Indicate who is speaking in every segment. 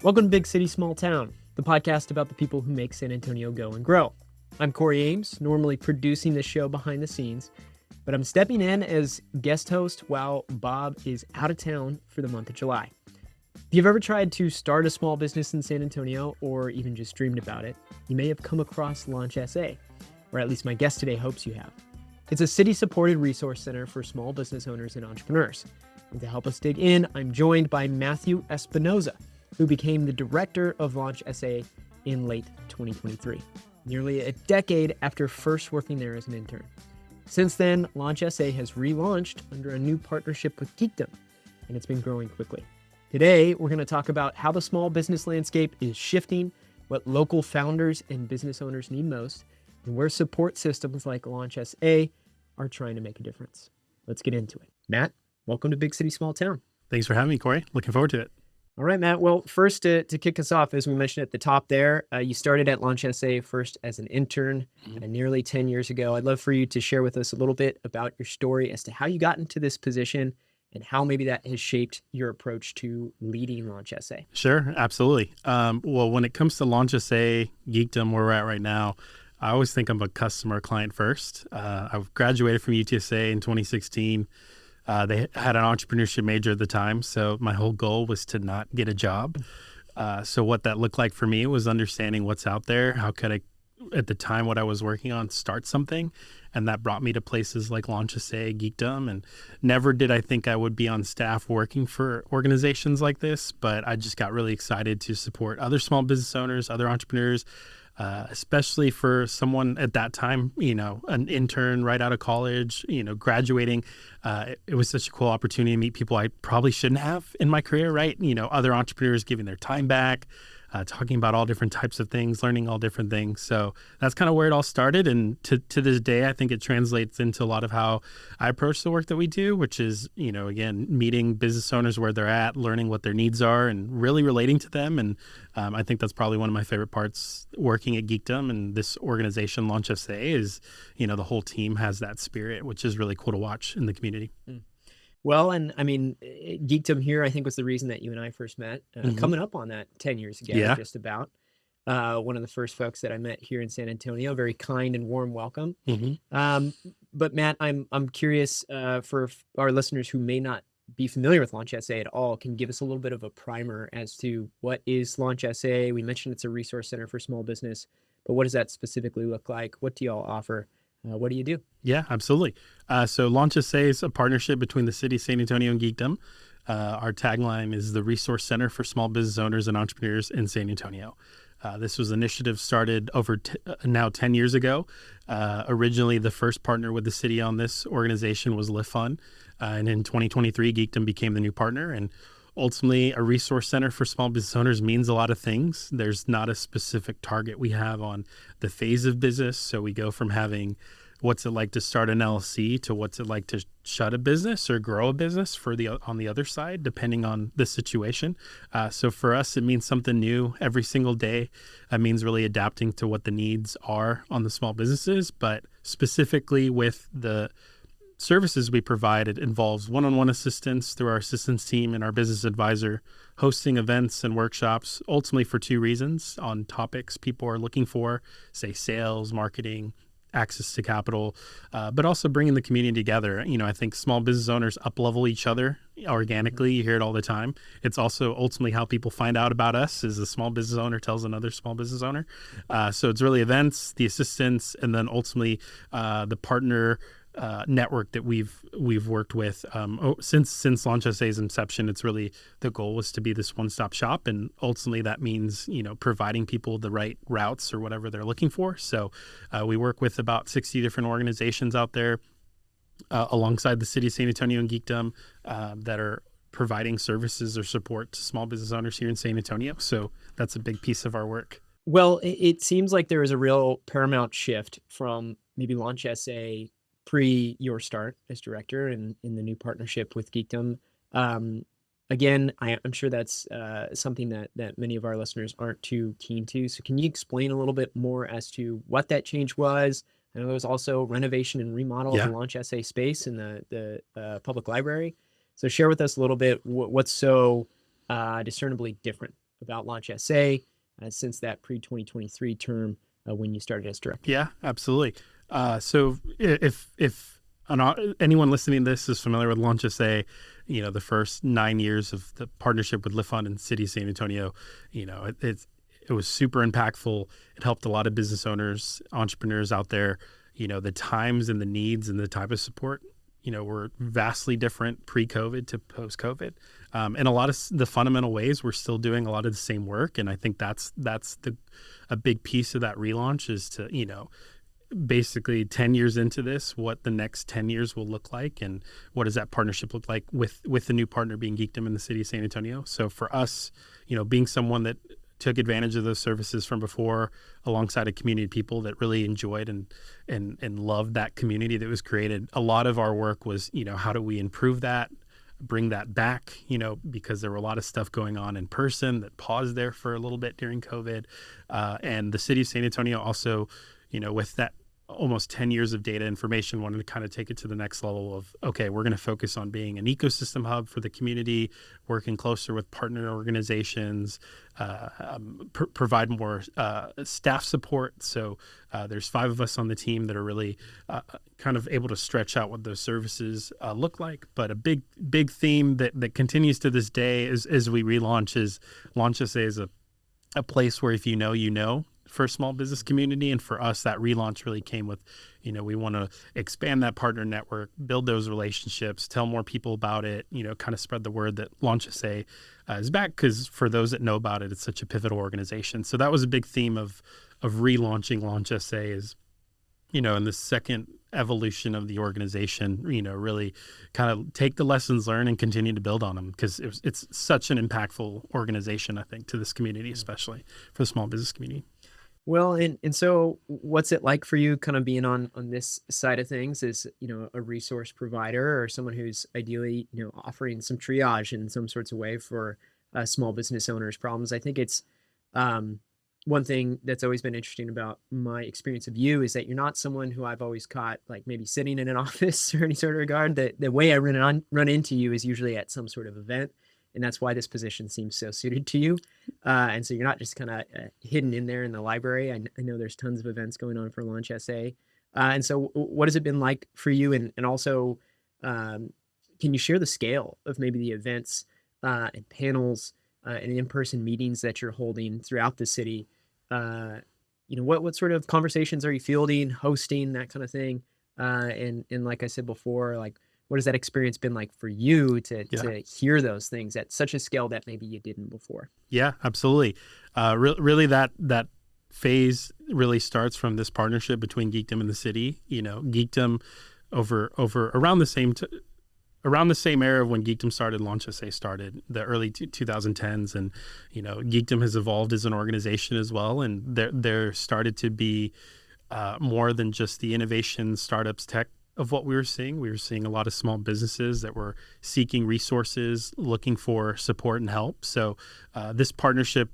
Speaker 1: Welcome to Big City, Small Town, the podcast about the people who make San Antonio go and grow. I'm Cory Ames, normally producing the show behind the scenes, but I'm stepping in as guest host while Bob is out of town for the month of July. If you've ever tried to start a small business in San Antonio or even just dreamed about it, you may have come across Launch SA, or at least my guest today hopes you have. It's a city-supported resource center for small business owners and entrepreneurs. And to help us dig in, I'm joined by Matthew Espinoza, who became the director of Launch SA in late 2023, nearly a decade after first working there as an intern. Since then, Launch SA has relaunched under a new partnership with Geekdom, and it's been growing quickly. Today, we're going to talk about how the small business landscape is shifting, what local founders and business owners need most, and where support systems like Launch SA are trying to make a difference. Let's get into it. Matt, welcome to Big City, Small Town.
Speaker 2: Thanks for having me, Cory. Looking forward to it.
Speaker 1: All right, Matt. Well, first to kick us off, as we mentioned at the top there, you started at Launch SA first as an intern nearly 10 years ago. I'd love for you to share with us a little bit about your story as to how you got into this position and how maybe that has shaped your approach to leading Launch SA.
Speaker 2: Sure, absolutely. Well, when it comes to Launch SA, Geekdom, where we're at right now, I always think I'm a customer client first. I graduated from UTSA in 2016. They had an entrepreneurship major at the time, so my whole goal was to not get a job. So what that looked like for me was understanding what's out there. How could I, at the time, what I was working on, start something? And that brought me to places like Launch SA, Geekdom, and never did I think I would be on staff working for organizations like this, but I just got really excited to support other small business owners, other entrepreneurs, especially for someone at that time, an intern right out of college, graduating. It was such a cool opportunity to meet people I probably shouldn't have in my career, right? Other entrepreneurs giving their time back, talking about all different types of things, learning all different things. So that's kind of where it all started. And to this day, I think it translates into a lot of how I approach the work that we do, which is, again, meeting business owners where they're at, learning what their needs are and really relating to them. And I think that's probably one of my favorite parts working at Geekdom and this organization, Launch SA, is, the whole team has that spirit, which is really cool to watch in the community.
Speaker 1: Well, and I mean, Geekdom here, I think, was the reason that you and I first met, coming up on that 10 years ago, just about. One of the first folks that I met here in San Antonio, very kind and warm welcome. But Matt, I'm curious for our listeners who may not be familiar with Launch SA at all, can you give us a little bit of a primer as to what is Launch SA? We mentioned it's a resource center for small business, but what does that specifically look like? What do y'all offer? What do you do?
Speaker 2: Yeah, absolutely. So Launch SA is a partnership between the city of San Antonio and Geekdom. Our tagline is the resource center for small business owners and entrepreneurs in San Antonio. This was an initiative started over now 10 years ago. Originally, the first partner with the city on this organization was Lift Fund. And in 2023, Geekdom became the new partner. And ultimately, a resource center for small business owners means a lot of things. There's not a specific target we have on the phase of business. So we go from having what's it like to start an LLC to what's it like to shut a business or grow a business on the other side, depending on the situation. So for us, it means something new every single day. It means really adapting to what the needs are on the small businesses, but specifically with the services we provide, it involves one-on-one assistance through our assistance team and our business advisor, hosting events and workshops, ultimately for two reasons: on topics people are looking for, say sales, marketing, access to capital, but also bringing the community together. I think small business owners up-level each other organically. You hear it all the time. It's also ultimately how people find out about us, is a small business owner tells another small business owner. So it's really events, the assistance, and then ultimately the partner network that we've worked with since Launch SA's inception. It's really, the goal was to be this one-stop shop, and ultimately that means providing people the right routes or whatever they're looking for. So we work with about 60 different organizations out there alongside the city of San Antonio and Geekdom that are providing services or support to small business owners here in San Antonio. So that's a big piece of our work.
Speaker 1: Well, it seems like there is a real paramount shift from maybe Launch SA pre your start as director and in the new partnership with Geekdom. Again, I'm sure that's something that many of our listeners aren't too keen to. So can you explain a little bit more as to what that change was? I know there was also renovation and remodel of the Launch SA space in the public library. So share with us a little bit what's so discernibly different about Launch SA since that pre-2023 term when you started as director.
Speaker 2: Yeah, absolutely. So if anyone listening to this is familiar with Launch SA, the first 9 years of the partnership with Lift Fund and City of San Antonio, it was super impactful. It helped a lot of business owners, entrepreneurs out there. The times and the needs and the type of support, were vastly different pre-COVID to post-COVID. In a lot of the fundamental ways, we're still doing a lot of the same work. And I think that's a big piece of that relaunch is to, basically 10 years into this, what the next 10 years will look like and what does that partnership look like with the new partner being Geekdom in the city of San Antonio. So for us, being someone that took advantage of those services from before alongside a community of people that really enjoyed and loved that community that was created, a lot of our work was, how do we improve that, bring that back, because there were a lot of stuff going on in person that paused there for a little bit during COVID. And the city of San Antonio also, with that almost 10 years of data information, wanted to kind of take it to the next level of, okay, we're going to focus on being an ecosystem hub for the community, working closer with partner organizations, provide more staff support. So there's 5 of us on the team that are really kind of able to stretch out what those services look like. But a big theme that continues to this day as we relaunch is Launch SA is a place where if you know, for a small business community. And for us, that relaunch really came with, we want to expand that partner network, build those relationships, tell more people about it, kind of spread the word that Launch SA is back, because for those that know about it, it's such a pivotal organization. So that was a big theme of relaunching Launch SA is, in the second evolution of the organization, really kind of take the lessons learned and continue to build on them, because it's such an impactful organization, I think, to this community, especially for the small business community.
Speaker 1: Well, and so what's it like for you kind of being on this side of things as, a resource provider or someone who's ideally, offering some triage in some sorts of way for small business owners' problems? I think it's one thing that's always been interesting about my experience of you is that you're not someone who I've always caught like maybe sitting in an office or any sort of regard. The way I run into you is usually at some sort of event. And that's why this position seems so suited to you. And so you're not just kind of hidden in there in the library. I know there's tons of events going on for Launch SA. And so what has it been like for you? And also, can you share the scale of maybe the events and panels and in-person meetings that you're holding throughout the city? What sort of conversations are you fielding, hosting, that kind of thing? And like I said before, like, what has that experience been like for you to hear those things at such a scale that maybe you didn't before? Yeah,
Speaker 2: absolutely. Really that phase really starts from this partnership between Geekdom and the city. Geekdom over around the same era of when Geekdom started, Launch SA started, the early 2010s. And, Geekdom has evolved as an organization as well. And there started to be more than just the innovation, startups, tech of what we were seeing. We were seeing a lot of small businesses that were seeking resources, looking for support and help. So this partnership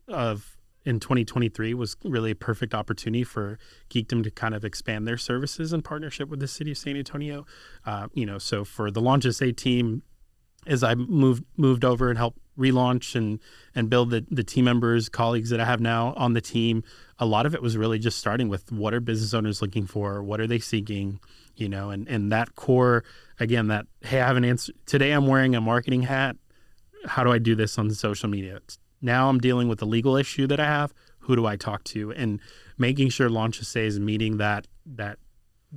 Speaker 2: in 2023 was really a perfect opportunity for Geekdom to kind of expand their services in partnership with the city of San Antonio. So for the Launch SA team, as I moved over and helped relaunch and build the team members, colleagues that I have now on the team, a lot of it was really just starting with what are business owners looking for? What are they seeking? And that core, again, that, hey, I have an answer. Today I'm wearing a marketing hat. How do I do this on social media? Now I'm dealing with a legal issue that I have. Who do I talk to? And making sure Launch SA is meeting that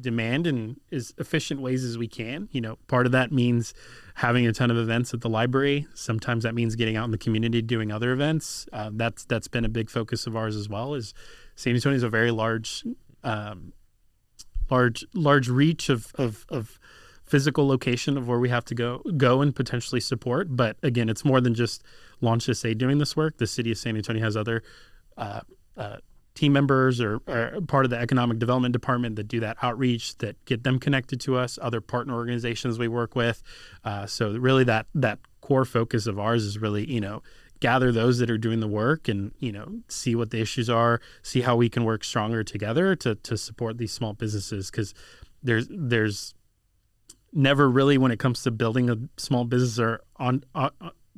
Speaker 2: demand in as efficient ways as we can. Part of that means having a ton of events at the library. Sometimes that means getting out in the community, doing other events. That's been a big focus of ours as well. Is San Antonio is a very large reach of physical location of where we have to go and potentially support. But again, it's more than just Launch SA doing this work. The city of San Antonio has other team members or part of the economic development department that do that outreach, that get them connected to us, other partner organizations we work with. So really that core focus of ours is really, gather those that are doing the work and, see what the issues are, see how we can work stronger together to support these small businesses. Because there's never really, when it comes to building a small business or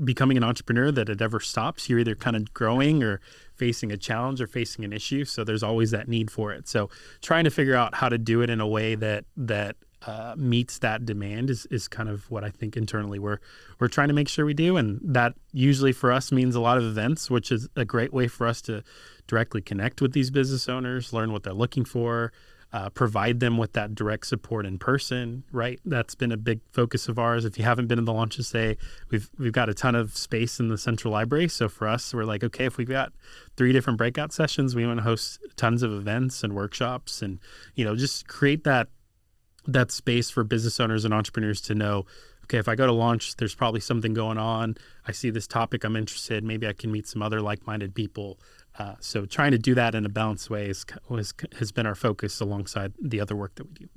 Speaker 2: becoming an entrepreneur that it ever stops. You're either kind of growing or facing a challenge or facing an issue. So there's always that need for it. So trying to figure out how to do it in a way that meets that demand is kind of what I think internally we're trying to make sure we do. And that usually for us means a lot of events, which is a great way for us to directly connect with these business owners, learn what they're looking for, provide them with that direct support in person, right? That's been a big focus of ours. If you haven't been in the Launch SA, we've got a ton of space in the central library. So for us, we're like, okay, if we've got 3 different breakout sessions, we want to host tons of events and workshops and, just create that space for business owners and entrepreneurs to know, okay, if I go to Launch, there's probably something going on. I see this topic, I'm interested. Maybe I can meet some other like-minded people. So trying to do that in a balanced way has been our focus alongside the other work that we do.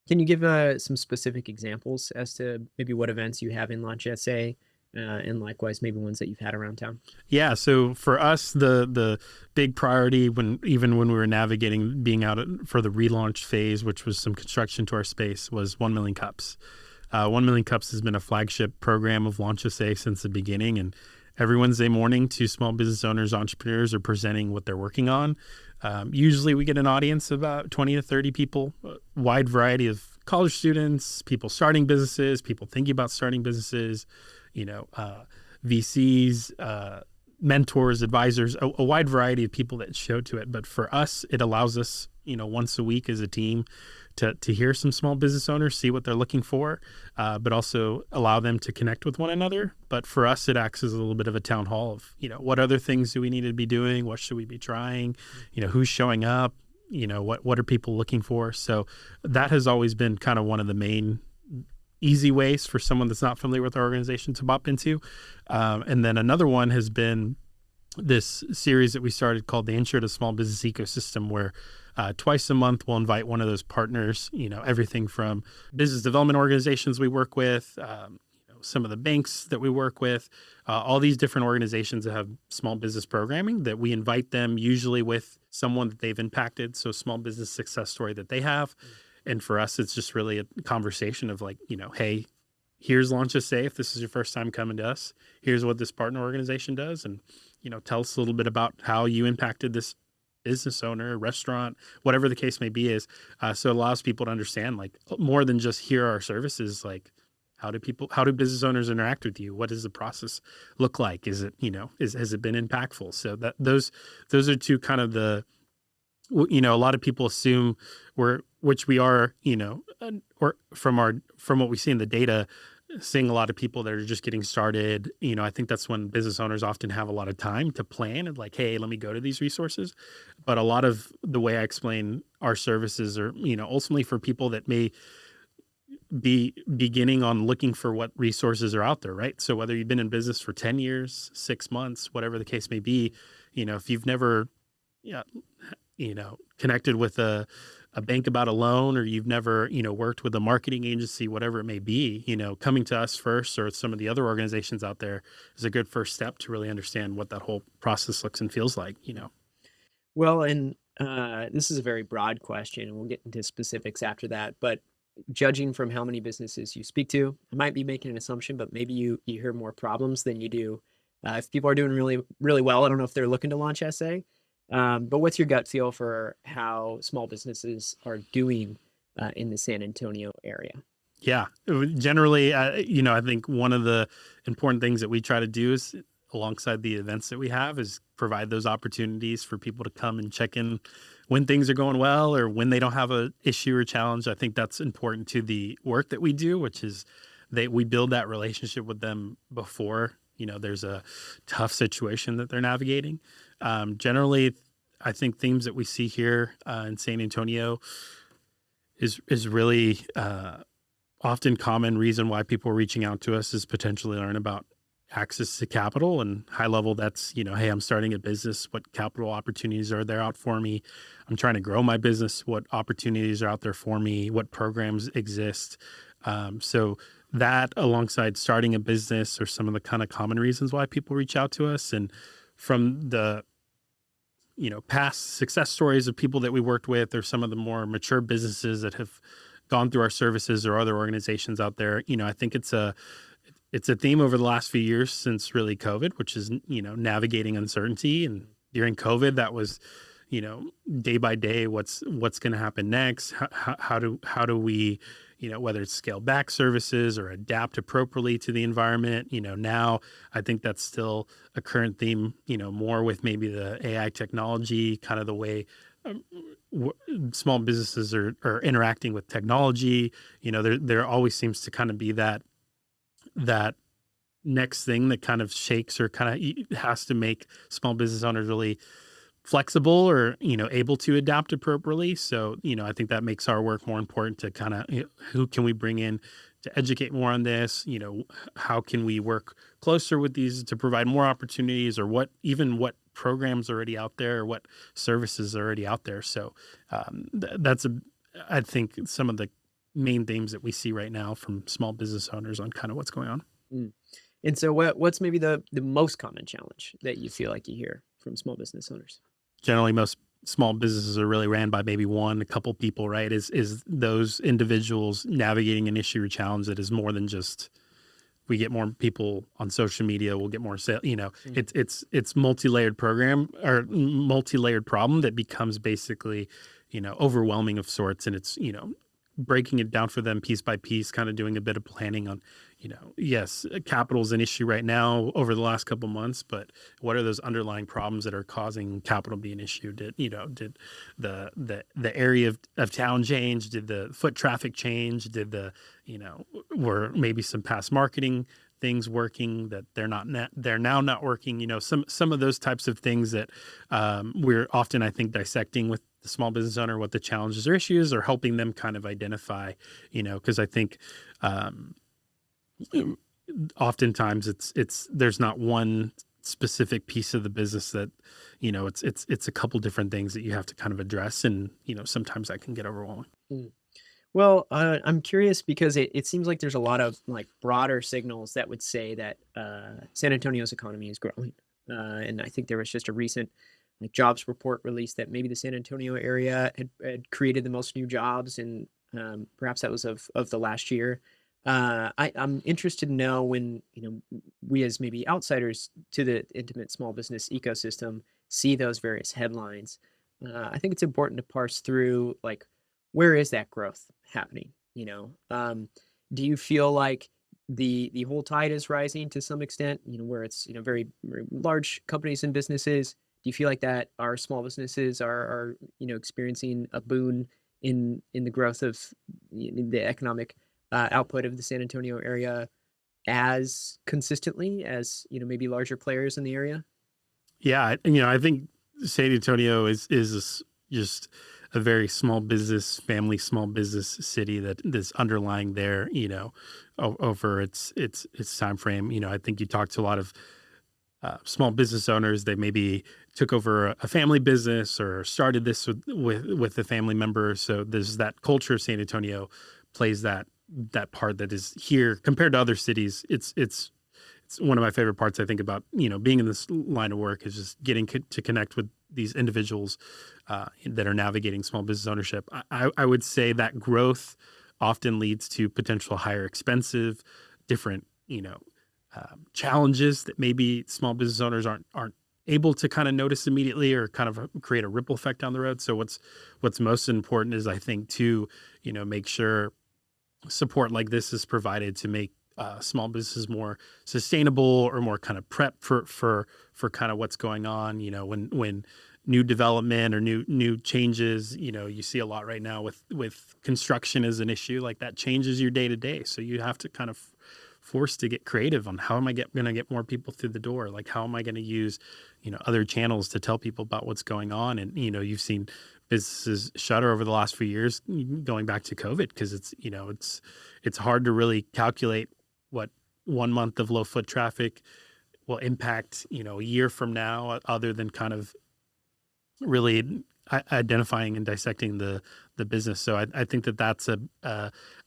Speaker 1: Can you give some specific examples as to maybe what events you have in Launch SA and likewise maybe ones that you've had around town?
Speaker 2: Yeah. So for us, the big priority when we were navigating being out for the relaunch phase, which was some construction to our space, was 1 Million Cups. 1 Million Cups has been a flagship program of Launch SA since the beginning, and every Wednesday morning, 2 small business owners, entrepreneurs are presenting what they're working on. Usually we get an audience of about 20 to 30 people, a wide variety of college students, people starting businesses, people thinking about starting businesses, VCs, mentors, advisors, a wide variety of people that show to it. But for us, it allows us, once a week as a team to hear some small business owners, see what they're looking for, but also allow them to connect with one another. But for us, it acts as a little bit of a town hall of, what other things do we need to be doing? What should we be trying? Who's showing up? What are people looking for? So that has always been kind of one of the main easy ways for someone that's not familiar with our organization to pop into. And then another one has been this series that we started called the Intro to Small Business Ecosystem, where twice a month we'll invite one of those partners, everything from business development organizations we work with, some of the banks that we work with, all these different organizations that have small business programming, that we invite them usually with someone that they've impacted. So small business success story that they have. And for us, it's just really a conversation of like, hey, here's Launch SA. If this is your first time coming to us, here's what this partner organization does. And, tell us a little bit about how you impacted this business owner, restaurant, whatever the case may be so it allows people to understand like more than just hear our services, like how do business owners interact with you? What does the process look like? Is it, has it been impactful? So that those are two kind of the, a lot of people assume which we are, or from what we see in the data, seeing a lot of people that are just getting started. I think that's when business owners often have a lot of time to plan and like, hey, let me go to these resources. But a lot of the way I explain our services are, ultimately for people that may be beginning on looking for what resources are out there, right? So whether you've been in business for 10 years, 6 months, whatever the case may be, if you've never, connected with a bank about a loan, or you've never, worked with a marketing agency, whatever it may be, coming to us first or some of the other organizations out there is a good first step to really understand what that whole process looks and feels like,
Speaker 1: Well, and this is a very broad question, and we'll get into specifics after that. But judging from how many businesses you speak to, I might be making an assumption, but maybe you hear more problems than you do. If people are doing really, really well, I don't know if they're looking to Launch SA. But what's your gut feel for how small businesses are doing in the San Antonio area?
Speaker 2: Yeah, generally, I think one of the important things that we try to do is, alongside the events that we have, is provide those opportunities for people to come and check in when things are going well or when they don't have an issue or challenge. I think that's important to the work that we do, which is we build that relationship with them before, there's a tough situation that they're navigating. Generally, I think themes that we see here in San Antonio is really often common reason why people are reaching out to us is potentially learn about access to capital, and high level that's, hey, I'm starting a business. What capital opportunities are there out for me? I'm trying to grow my business. What opportunities are out there for me? What programs exist? So that alongside starting a business are some of the kind of common reasons why people reach out to us. And from the, past success stories of people that we worked with, or some of the more mature businesses that have gone through our services or other organizations out there, I think it's a theme over the last few years since really COVID, which is, navigating uncertainty. And during COVID, that was, day by day, what's going to happen next? How do we, whether it's scale back services or adapt appropriately to the environment? Now I think that's still a current theme, more with maybe the AI technology, kind of the way small businesses are interacting with technology. There always seems to kind of be that next thing that kind of shakes or kind of has to make small business owners really flexible or, able to adapt appropriately. So, I think that makes our work more important to kind of, who can we bring in to educate more on this? How can we work closer with these to provide more opportunities, or what programs are already out there, or what services are already out there. So that's I think some of the main themes that we see right now from small business owners on kind of what's going on.
Speaker 1: Mm. And so what's maybe the most common challenge that you feel like you hear from small business owners?
Speaker 2: Generally, most small businesses are really ran by maybe a couple people, right? Is those individuals navigating an issue or challenge that is more than just, we get more people on social media, we'll get more sales. It's multi-layered program or multi-layered problem that becomes basically, overwhelming of sorts. And it's, breaking it down for them piece by piece, kind of doing a bit of planning on, yes, capital is an issue right now over the last couple of months, but what are those underlying problems that are causing capital to be an issue? Did the area of town change? Did the foot traffic change? Did were maybe some past marketing things working that they're now not working? Some of those types of things that we're often, I think, dissecting with the small business owner, what the challenges or issues, or helping them kind of identify, because I think oftentimes there's not one specific piece of the business that, it's a couple different things that you have to kind of address. And, sometimes that can get overwhelming.
Speaker 1: Mm. Well, I'm curious because it seems like there's a lot of like broader signals that would say that San Antonio's economy is growing. And I think there was just a recent jobs report released that maybe the San Antonio area had created the most new jobs, and perhaps that was of the last year. I'm interested to know when, we as maybe outsiders to the intimate small business ecosystem see those various headlines. I think it's important to parse through, like, where is that growth happening? Do you feel like the whole tide is rising to some extent, where it's, very, very large companies and businesses? Do you feel like that our small businesses are experiencing a boon in the growth of the economic output of the San Antonio area as consistently as maybe larger players in the area?
Speaker 2: Yeah, I think San Antonio is just a very small business, family small business city that's underlying there, over its time frame. I think you talk to a lot of small business owners. They maybe took over a family business or started this with a family member. So there's that culture of San Antonio plays that part that is here compared to other cities. It's one of my favorite parts, I think, about, being in this line of work is just getting to connect with these individuals that are navigating small business ownership. I would say that growth often leads to potential higher expensive, different, challenges that maybe small business owners aren't able to kind of notice immediately or kind of create a ripple effect down the road. So what's most important is, I think, to, make sure support like this is provided to make small businesses more sustainable or more kind of prep for kind of what's going on. When new development or new changes, you see a lot right now with construction as an issue, like that changes your day to day. So you have to kind of forced to get creative on how am I going to get more people through the door? Like, how am I going to use, other channels to tell people about what's going on? And, you've seen businesses shutter over the last few years going back to COVID because it's hard to really calculate what 1 month of low foot traffic will impact, a year from now, other than kind of really identifying and dissecting the business. So I think that's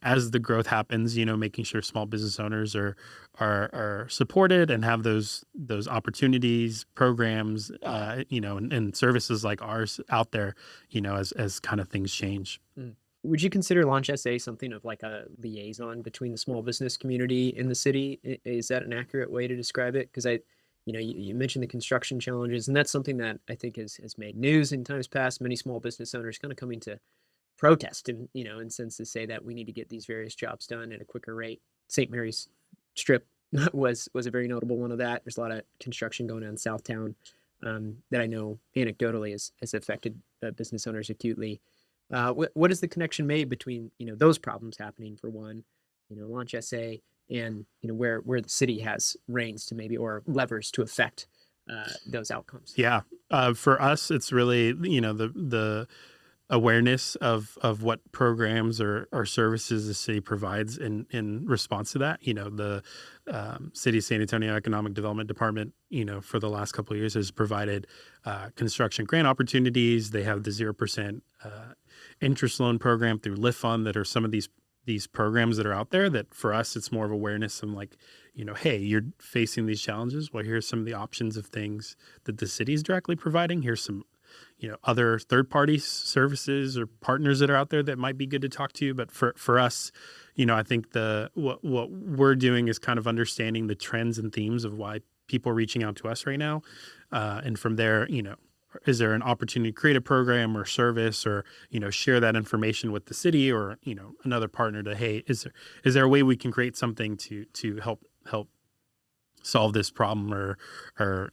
Speaker 2: as the growth happens, making sure small business owners are supported and have those opportunities, programs, and services like ours out there, as kind of things change.
Speaker 1: Would you consider Launch SA something of like a liaison between the small business community and the city? Is that an accurate way to describe it? Because you mentioned the construction challenges, and that's something that I think has made news in times past. Many small business owners kind of coming to protest and, in sense to say that we need to get these various jobs done at a quicker rate. St. Mary's Strip was a very notable one of that. There's a lot of construction going on in Southtown that I know anecdotally has affected business owners acutely. What is the connection made between those problems happening for one, Launch SA, and where the city has reins to maybe or levers to affect those outcomes?
Speaker 2: Yeah. For us, it's really, the awareness of what programs or services the city provides in response to that. The City of San Antonio Economic Development Department, for the last couple of years has provided construction grant opportunities. They have the 0% interest loan program through Lift Fund that are some of these programs that are out there that for us, it's more of awareness and like, hey, you're facing these challenges. Well, here's some of the options of things that the city is directly providing. Here's some other third-party services or partners that are out there that might be good to talk to. But for us, I think what we're doing is kind of understanding the trends and themes of why people are reaching out to us right now. And from there, is there an opportunity to create a program or service or, share that information with the city or, another partner to, hey, is there a way we can create something to help solve this problem or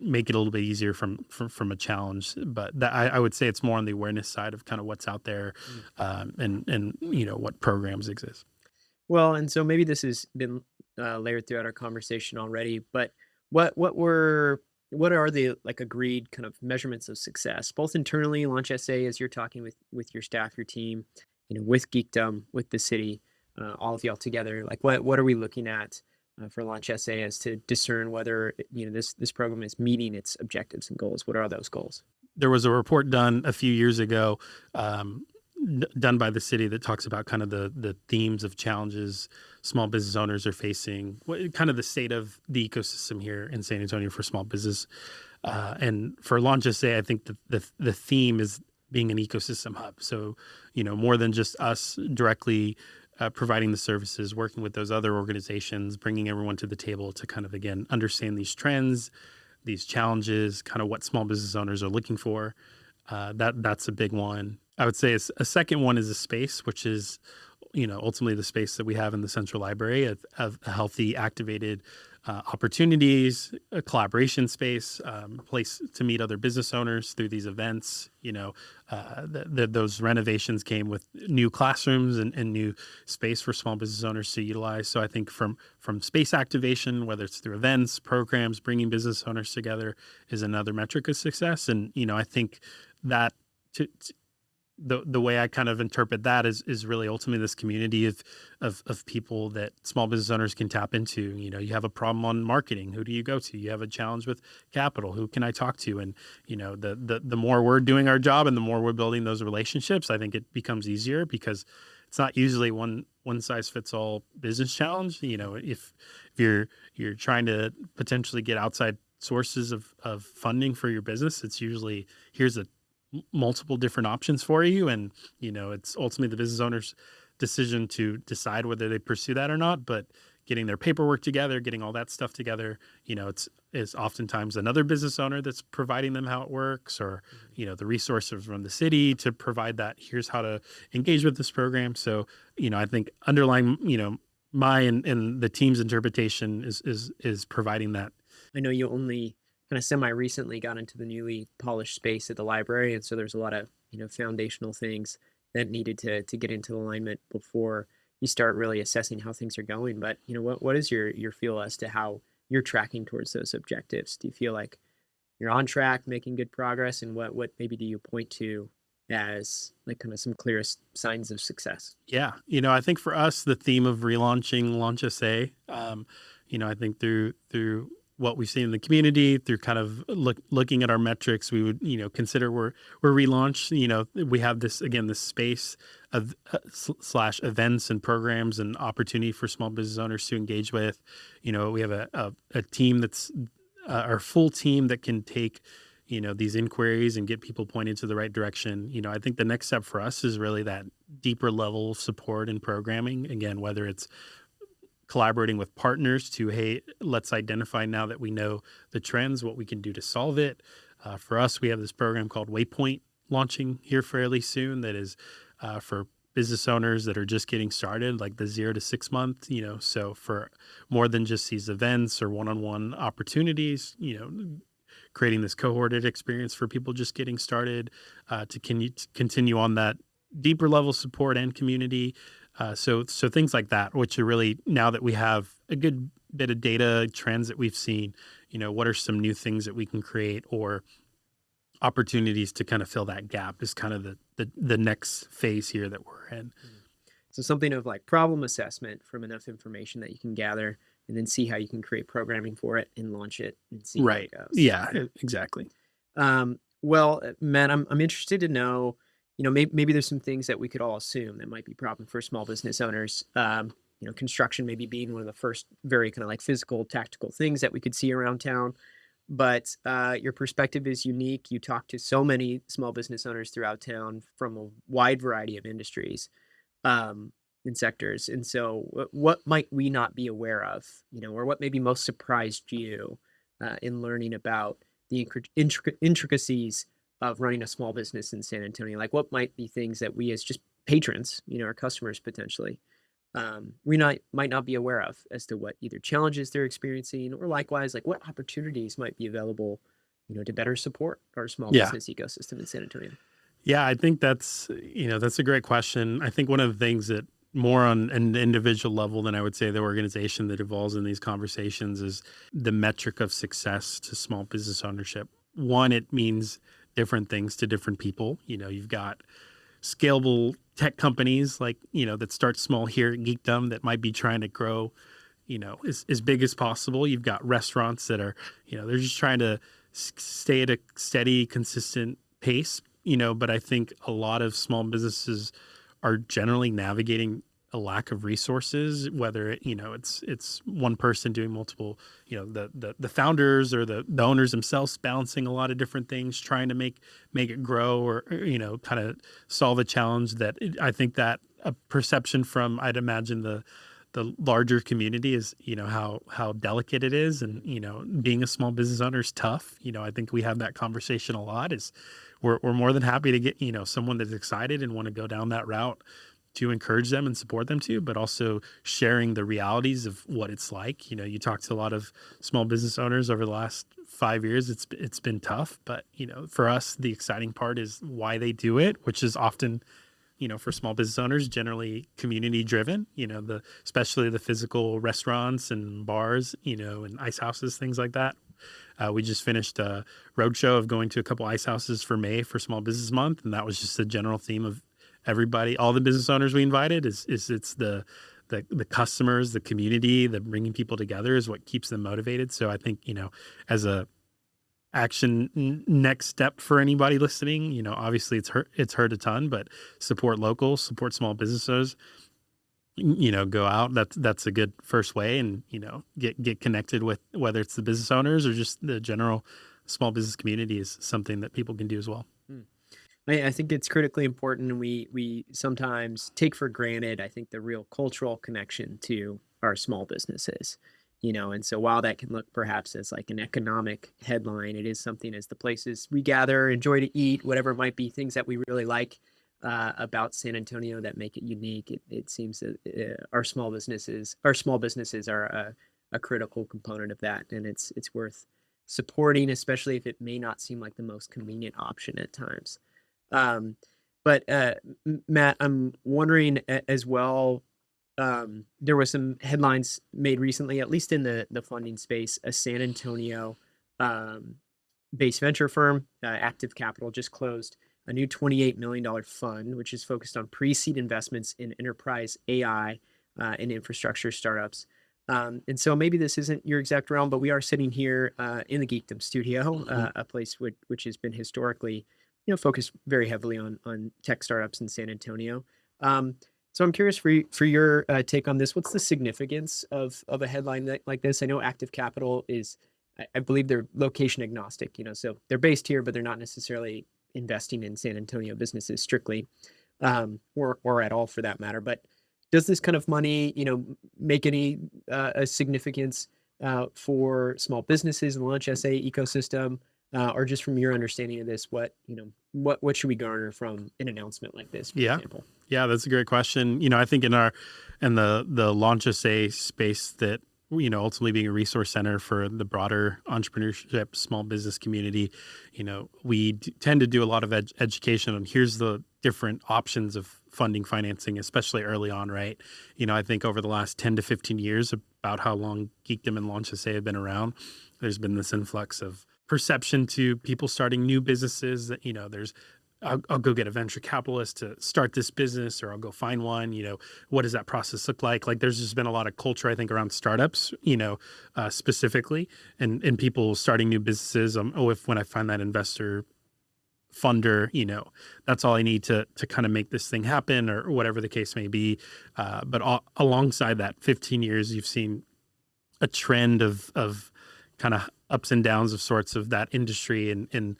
Speaker 2: make it a little bit easier from a challenge. But that, I would say it's more on the awareness side of kind of what's out there and what programs exist.
Speaker 1: Well, and so maybe this has been layered throughout our conversation already, but what are the like agreed kind of measurements of success, both internally, Launch SA, as you're talking with your staff, your team, with Geekdom, with the city, all of y'all together, like what are we looking at for Launch SA as to discern whether this program is meeting its objectives and goals? What are those goals?
Speaker 2: There was a report done a few years ago, done by the city that talks about kind of the themes of challenges small business owners are facing, kind of the state of the ecosystem here in San Antonio for small business. And for Launch SA, I think the theme is being an ecosystem hub. So, more than just us directly providing the services, working with those other organizations, bringing everyone to the table to kind of, again, understand these trends, these challenges, kind of what small business owners are looking for. That's a big one. I would say a second one is a space, which is, ultimately the space that we have in the Central Library of a healthy, activated opportunities, a collaboration space, place to meet other business owners through these events. Those renovations came with new classrooms and new space for small business owners to utilize. So I think from space activation, whether it's through events, programs, bringing business owners together is another metric of success. And, I think that the way I kind of interpret that is really ultimately this community of people that small business owners can tap into. You have a problem on marketing, who do you go to? You have a challenge with capital, who can I talk to? And the more we're doing our job and the more we're building those relationships, I think it becomes easier because it's not usually one size fits all business challenge. If you're trying to potentially get outside sources of funding for your business, it's usually here's multiple different options for you. And, it's ultimately the business owner's decision to decide whether they pursue that or not, but getting their paperwork together, getting all that stuff together, it's oftentimes another business owner that's providing them how it works or, the resources from the city to provide that. Here's how to engage with this program. So, I think underlying, my and the team's interpretation is providing that.
Speaker 1: I know you only kind of semi-recently got into the newly polished space at the library, and so there's a lot of foundational things that needed to get into alignment before you start really assessing how things are going. But what is your feel as to how you're tracking towards those objectives? Do you feel like you're on track, making good progress, and what maybe do you point to as like kind of some clearest signs of success?
Speaker 2: Yeah, I think for us the theme of relaunching Launch SA, I think through what we've seen in the community, through kind of looking at our metrics, we would, consider we're relaunched. We have this space of / events and programs and opportunity for small business owners to engage with. We have a team that's our full team that can take, these inquiries and get people pointed to the right direction. I think the next step for us is really that deeper level of support and programming. Again, whether it's collaborating with partners to, hey, let's identify now that we know the trends, what we can do to solve it. For us, we have this program called Waypoint launching here fairly soon that is for business owners that are just getting started, like the 0 to 6 month, so for more than just these events or one-on-one opportunities, creating this cohorted experience for people just getting started, to continue on that deeper level support and community. So things like that, which are really, now that we have a good bit of data trends that we've seen, what are some new things that we can create or opportunities to kind of fill that gap is kind of the next phase here that we're in.
Speaker 1: So something of like problem assessment from enough information that you can gather, and then see how you can create programming for it and launch it and see
Speaker 2: right.
Speaker 1: how it goes.
Speaker 2: Yeah, exactly.
Speaker 1: Well, Matt, I'm interested to know, maybe there's some things that we could all assume that might be a problem for small business owners. Construction maybe being one of the first very kind of like physical, tactical things that we could see around town. But your perspective is unique. You talk to so many small business owners throughout town from a wide variety of industries and sectors. And so what might we not be aware of, or what maybe most surprised you in learning about the intricacies of running a small business in San Antonio? Like what might be things that we as just patrons, our customers potentially, we might not be aware of as to what either challenges they're experiencing, or likewise, like what opportunities might be available, to better support our small business ecosystem in San Antonio.
Speaker 2: Yeah, I think that's a great question. I think one of the things that more on an individual level than I would say the organization that evolves in these conversations is the metric of success to small business ownership. One, it means different things to different people. You've got scalable tech companies like, that start small here at Geekdom that might be trying to grow, as big as possible. You've got restaurants that are, they're just trying to stay at a steady, consistent pace, but I think a lot of small businesses are generally navigating a lack of resources, whether it's one person doing multiple, the founders or the owners themselves balancing a lot of different things, trying to make it grow or kind of solve a challenge that I think that a perception from, I'd imagine the larger community is, how delicate it is. And, being a small business owner is tough. I think we have that conversation a lot. Is we're more than happy to get, someone that's excited and want to go down that route to encourage them and support them too, but also sharing the realities of what it's like. You talk to a lot of small business owners over the last 5 years. It's been tough, but for us, the exciting part is why they do it, which is often, for small business owners, generally community driven. Especially the physical restaurants and bars, and ice houses, things like that. We just finished a roadshow of going to a couple ice houses for May for Small Business Month, and that was just the general theme of everybody, all the business owners we invited is it's the customers, the community, the bringing people together is what keeps them motivated. So I think, as a action next step for anybody listening, obviously it's hurt a ton, but support local, support small businesses, go out. That's a good first way, and, get connected with whether it's the business owners or just the general small business community is something that people can do as well.
Speaker 1: I think it's critically important. We sometimes take for granted, I think, the real cultural connection to our small businesses, and so while that can look perhaps as like an economic headline, it is something as the places we gather, enjoy to eat, whatever it might be, things that we really like about San Antonio that make it unique. It seems that our small businesses are a critical component of that, and it's worth supporting, especially if it may not seem like the most convenient option at times. But Matt, I'm wondering as well, there were some headlines made recently, at least in the funding space. A San Antonio based venture firm, Active Capital, just closed a new $28 million fund, which is focused on pre-seed investments in enterprise AI and infrastructure startups. And so maybe this isn't your exact realm, but we are sitting here in the Geekdom studio, a place which has been historically focused very heavily on tech startups in San Antonio. So I'm curious for your take on this. What's the significance of a headline like this? I know Active Capital is, I believe they're location agnostic, so they're based here, but they're not necessarily investing in San Antonio businesses strictly, or at all for that matter. But does this kind of money, make any a significance for small businesses in the Launch SA ecosystem, or just from your understanding of this, what should we garner from an announcement like this, for example?
Speaker 2: Yeah, that's a great question. I think in the Launch SA space that, ultimately being a resource center for the broader entrepreneurship, small business community, we tend to do a lot of education on here's the different options of funding financing, especially early on, right? I think over the last 10 to 15 years, about how long Geekdom and Launch SA have been around, there's been this influx of perception to people starting new businesses that, I'll go get a venture capitalist to start this business, or I'll go find one. What does that process look like? Like, there's just been a lot of culture, I think, around startups, specifically, and people starting new businesses. When I find that investor funder, that's all I need to kind of make this thing happen, or whatever the case may be. But alongside that 15 years, you've seen a trend of kind of ups and downs of sorts of that industry. And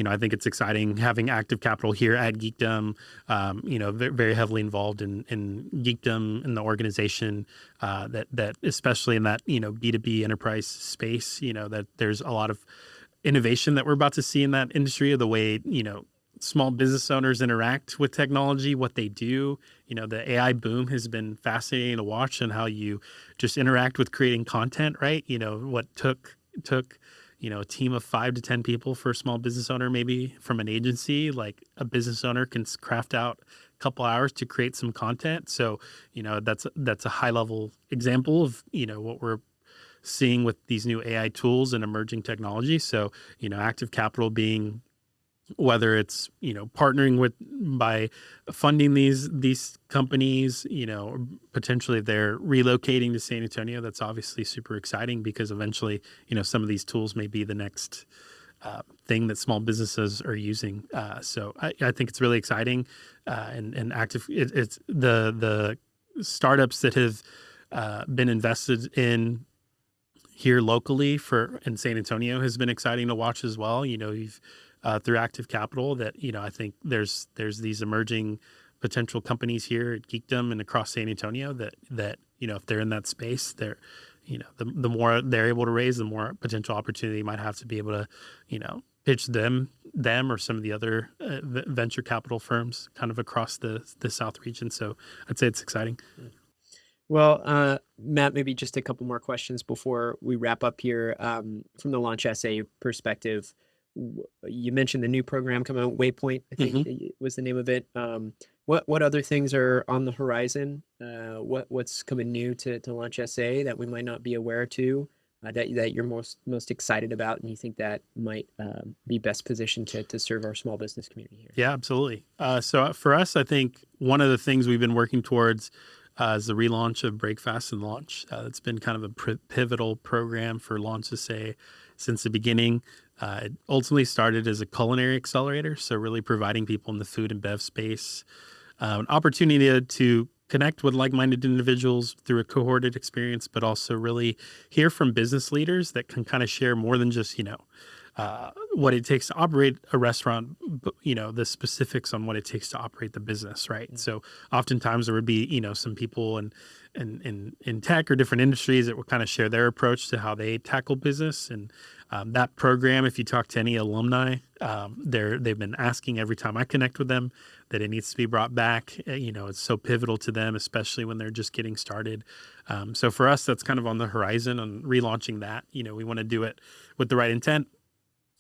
Speaker 2: I think it's exciting having active capital here at Geekdom, very heavily involved in Geekdom and the organization, that especially in that, B2B enterprise space, that there's a lot of innovation that we're about to see in that industry, of the way, small business owners interact with technology, what they do. The AI boom has been fascinating to watch, and how you just interact with creating content, right? What took a team of 5 to 10 people for a small business owner, maybe from an agency, like a business owner can craft out a couple hours to create some content. So, that's a high level example of, what we're seeing with these new AI tools and emerging technology. So, active capital being, whether it's, partnering by funding these companies, potentially they're relocating to San Antonio. That's obviously super exciting, because eventually, some of these tools may be the next thing that small businesses are using. So I think it's really exciting, and active. It's the startups that have been invested in here locally in San Antonio has been exciting to watch as well. You've through active capital that, I think there's these emerging potential companies here at Geekdom and across San Antonio that if they're in that space, they're, the more they're able to raise, the more potential opportunity you might have to be able to, pitch them or some of the other venture capital firms kind of across the South region. So I'd say it's exciting.
Speaker 1: Well, Matt, maybe just a couple more questions before we wrap up here. From the Launch SA perspective, you mentioned the new program coming out, Waypoint, I think was the name of it. What other things are on the horizon? What's coming new to Launch SA that we might not be aware to, that you're most excited about, and you think that might be best positioned to serve our small business community here?
Speaker 2: Yeah, absolutely. So for us, I think one of the things we've been working towards is the relaunch of Break Fast and Launch. It's been kind of a pivotal program for Launch SA since the beginning. It ultimately started as a culinary accelerator, so really providing people in the food and bev space an opportunity to connect with like-minded individuals through a cohorted experience, but also really hear from business leaders that can kind of share more than just, what it takes to operate a restaurant, but, the specifics on what it takes to operate the business, right? So oftentimes there would be, some people in tech or different industries that would kind of share their approach to how they tackle business. And that program, if you talk to any alumni, they've been asking every time I connect with them that it needs to be brought back. It's so pivotal to them, especially when they're just getting started. So for us, that's kind of on the horizon on relaunching that. We want to do it with the right intent,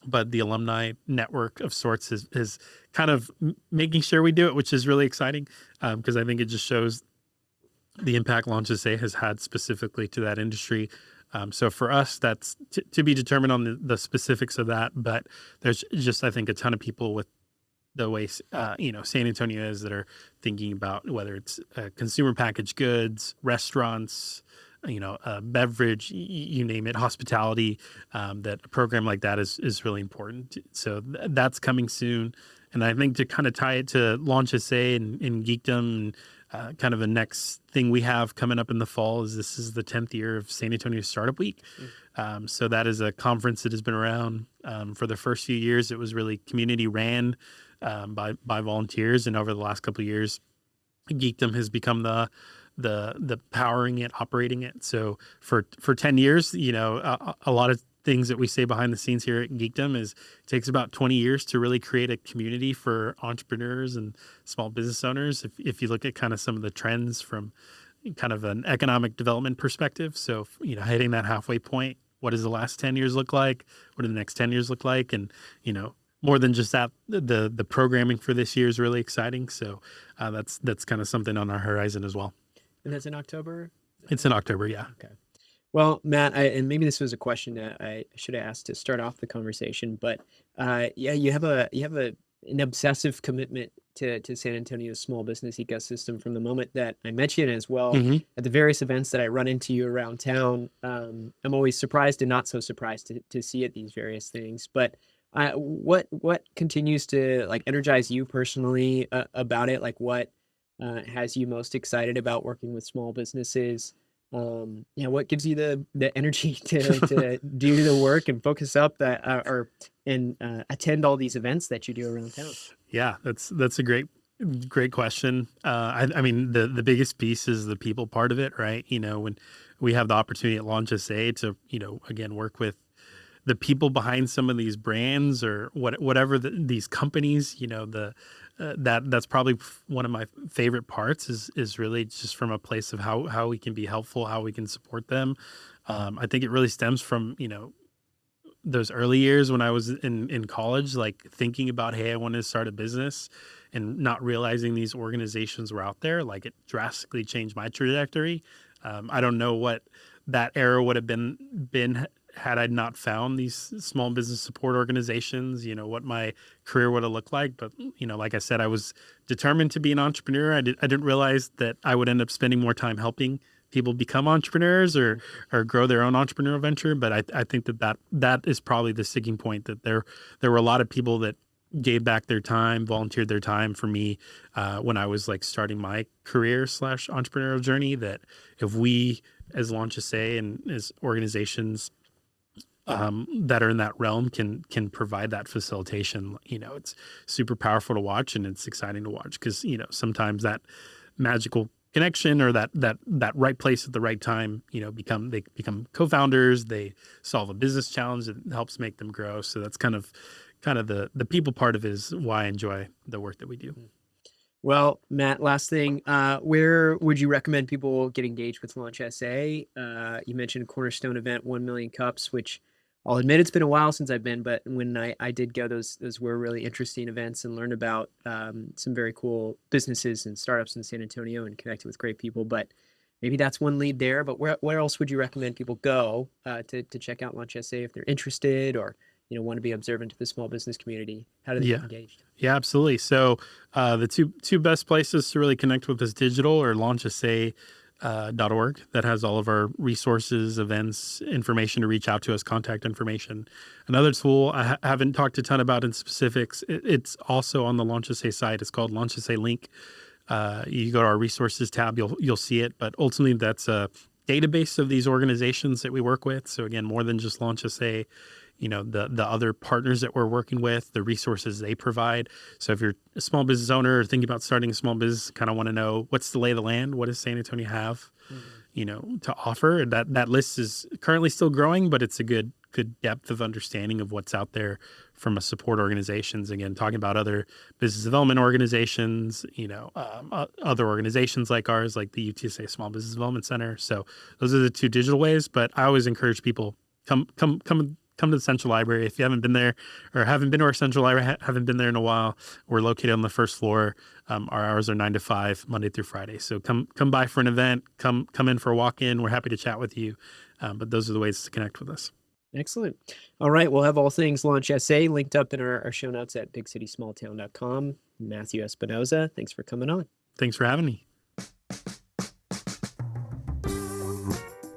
Speaker 2: but the alumni network of sorts is kind of making sure we do it, which is really exciting, because I think it just shows the impact Launch SA has had specifically to that industry. So for us, that's to be determined on the specifics of that. But there's just, I think, a ton of people with the way, San Antonio is, that are thinking about whether it's consumer packaged goods, restaurants, beverage, you name it, hospitality, that a program like that is really important. So that's coming soon. And I think to kind of tie it to Launch SA and Geekdom, kind of the next thing we have coming up in the fall is this is the 10th year of San Antonio Startup Week. So that is a conference that has been around for the first few years. It was really community ran by volunteers, and over the last couple of years, Geekdom has become the powering it, operating it. So for 10 years, a lot of things that we say behind the scenes here at Geekdom is it takes about 20 years to really create a community for entrepreneurs and small business owners. If you look at kind of some of the trends from kind of an economic development perspective. So, hitting that halfway point, what does the last 10 years look like? What do the next 10 years look like? And, more than just that, the programming for this year is really exciting. So that's kind of something on our horizon as well.
Speaker 1: And that's in October?
Speaker 2: It's in October, yeah.
Speaker 1: Okay. Well, Matt, and maybe this was a question that I should have asked to start off the conversation, but you have an obsessive commitment to San Antonio's small business ecosystem from the moment that I met you, as well at the various events that I run into you around town. I'm always surprised and not so surprised to see at these various things. But what continues to energize you personally about it? What has you most excited about working with small businesses? What gives you the energy to do the work and focus up and attend all these events that you do around town?
Speaker 2: Yeah, that's a great question. I mean, the biggest piece is the people part of it, right? When we have the opportunity at Launch SA to, again, work with the people behind some of these brands or whatever these companies, that's probably one of my favorite parts is really just from a place of how we can be helpful, how we can support them. I think it really stems from, those early years when I was in college, thinking about, hey, I want to start a business and not realizing these organizations were out there. It drastically changed my trajectory. I don't know what that era would have been had I not found these small business support organizations, what my career would have looked like. But, like I said, I was determined to be an entrepreneur. I didn't realize that I would end up spending more time helping people become entrepreneurs or grow their own entrepreneurial venture. But I think that is probably the sticking point, that there were a lot of people that gave back their time, volunteered their time for me when I was starting my career / entrepreneurial journey, that if we as Launch SA and as organizations that are in that realm can provide that facilitation, it's super powerful to watch, and it's exciting to watch because, sometimes that magical connection or that right place at the right time, they become co-founders, they solve a business challenge that helps make them grow. So that's kind of the people part of it is why I enjoy the work that we do.
Speaker 1: Well, Matt, last thing, where would you recommend people get engaged with Launch SA? You mentioned Cornerstone event, 1 Million Cups, which I'll admit it's been a while since I've been, but when I did go, those were really interesting events and learned about some very cool businesses and startups in San Antonio and connected with great people. But maybe that's one lead there. But where else would you recommend people go to check out Launch SA if they're interested or want to be observant to the small business community? How do they get engaged? Yeah,
Speaker 2: absolutely. So the two best places to really connect with us digital or launchsa.org. That has all of our resources, events, information to reach out to us, contact information. Another tool I haven't talked a ton about in specifics, it's also on the Launch SA site. It's called Launch SA Link. You go to our resources tab, you'll see it. But ultimately, that's a database of these organizations that we work with. So again, more than just Launch SA, the other partners that we're working with, the resources they provide. So if you're a small business owner or thinking about starting a small business, kind of want to know what's the lay of the land, what does San Antonio have, to offer? That list is currently still growing, but it's a good depth of understanding of what's out there from a support organizations. Again, talking about other business development organizations, other organizations like ours, like the UTSA Small Business Development Center. So those are the two digital ways. But I always encourage people come to the Central Library. If you haven't been there or haven't been to our Central Library, haven't been there in a while, we're located on the first floor. Our hours are 9 to 5, Monday through Friday. So come by for an event, come in for a walk-in. We're happy to chat with you. But those are the ways to connect with us.
Speaker 1: Excellent. All right. We'll have all things Launch SA linked up in our show notes at bigcitysmalltown.com. Matthew Espinoza, thanks for coming on.
Speaker 2: Thanks for having me.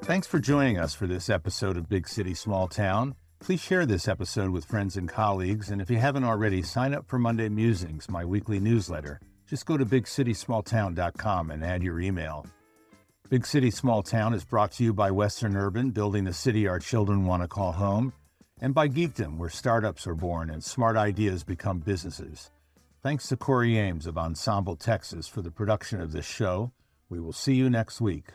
Speaker 3: Thanks for joining us for this episode of Big City Small Town. Please share this episode with friends and colleagues, and if you haven't already, sign up for Monday Musings, my weekly newsletter. just go to bigcitysmalltown.com and add your email. Big City Small Town is brought to you by Western Urban, building the city our children want to call home, and by Geekdom, where startups are born and smart ideas become businesses. Thanks to Cory Ames of Ensemble, Texas, for the production of this show. We will see you next week.